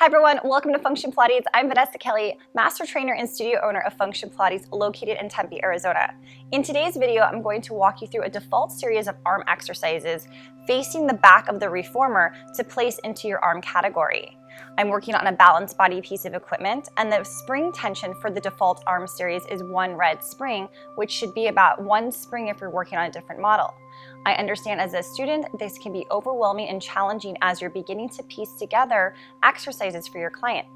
Hi everyone, welcome to Function Pilates. I'm Vanessa Kelly, master trainer and studio owner of Function Pilates located in Tempe, Arizona. In today's video, I'm going to walk you through a default series of arm exercises facing the back of the reformer to place into your arm category. I'm working on a balanced body piece of equipment, and the spring tension for the default arm series is one red spring, which should be about one spring if you're working on a different model. I understand as a student, this can be overwhelming and challenging as you're beginning to piece together exercises for your client.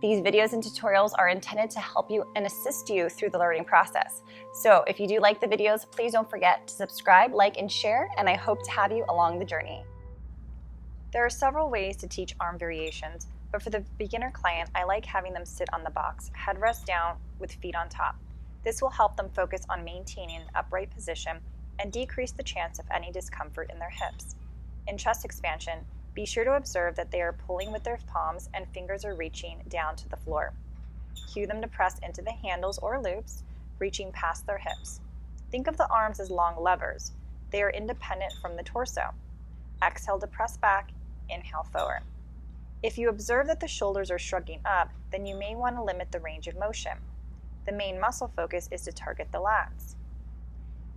These videos and tutorials are intended to help you and assist you through the learning process. So if you do like the videos, please don't forget to subscribe, like, and share, and I hope to have you along the journey. There are several ways to teach arm variations, but for the beginner client, I like having them sit on the box, headrest down with feet on top. This will help them focus on maintaining an upright position and decrease the chance of any discomfort in their hips. In chest expansion, be sure to observe that they are pulling with their palms and fingers are reaching down to the floor. Cue them to press into the handles or loops, reaching past their hips. Think of the arms as long levers. They are independent from the torso. Exhale to press back, inhale forward. If you observe that the shoulders are shrugging up, then you may want to limit the range of motion. The main muscle focus is to target the lats.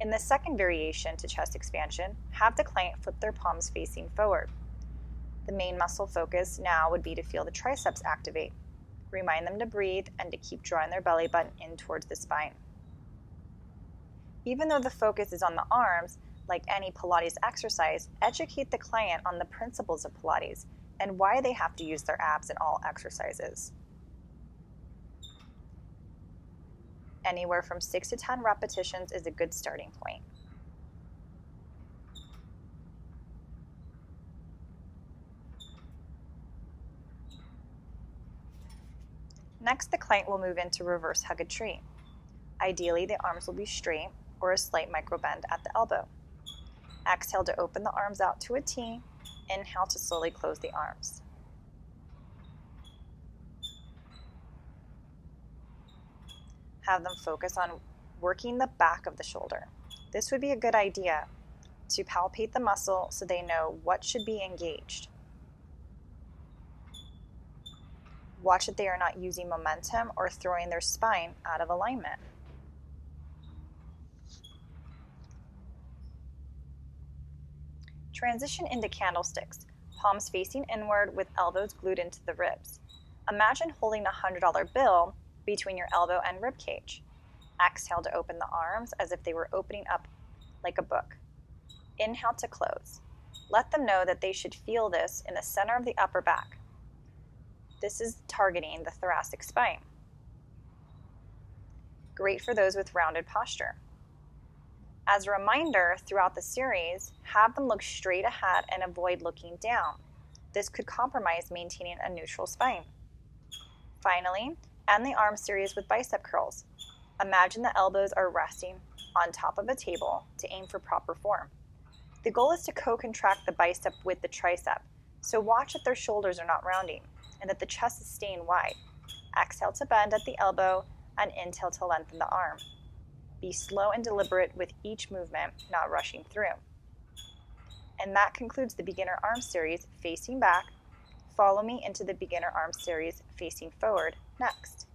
In the second variation to chest expansion, have the client flip their palms facing forward. The main muscle focus now would be to feel the triceps activate. Remind them to breathe and to keep drawing their belly button in towards the spine. Even though the focus is on the arms, like any Pilates exercise, educate the client on the principles of Pilates and why they have to use their abs in all exercises. Anywhere from 6 to 10 repetitions is a good starting point. Next, the client will move into reverse hug a tree. Ideally, the arms will be straight or a slight micro bend at the elbow. Exhale to open the arms out to a T. Inhale to slowly close the arms. Have them focus on working the back of the shoulder. This would be a good idea to palpate the muscle so they know what should be engaged. Watch that they are not using momentum or throwing their spine out of alignment. Transition into candlesticks, palms facing inward with elbows glued into the ribs. Imagine holding a $100 bill between your elbow and rib cage. Exhale to open the arms as if they were opening up like a book. Inhale to close. Let them know that they should feel this in the center of the upper back. This is targeting the thoracic spine. Great for those with rounded posture. As a reminder, throughout the series, have them look straight ahead and avoid looking down. This could compromise maintaining a neutral spine. Finally, end the arm series with bicep curls. Imagine the elbows are resting on top of a table to aim for proper form. The goal is to co-contract the bicep with the tricep, so watch that their shoulders are not rounding and that the chest is staying wide. Exhale to bend at the elbow and inhale to lengthen the arm. Be slow and deliberate with each movement, not rushing through. And that concludes the beginner arm series facing back. Follow me into the beginner arm series facing forward next.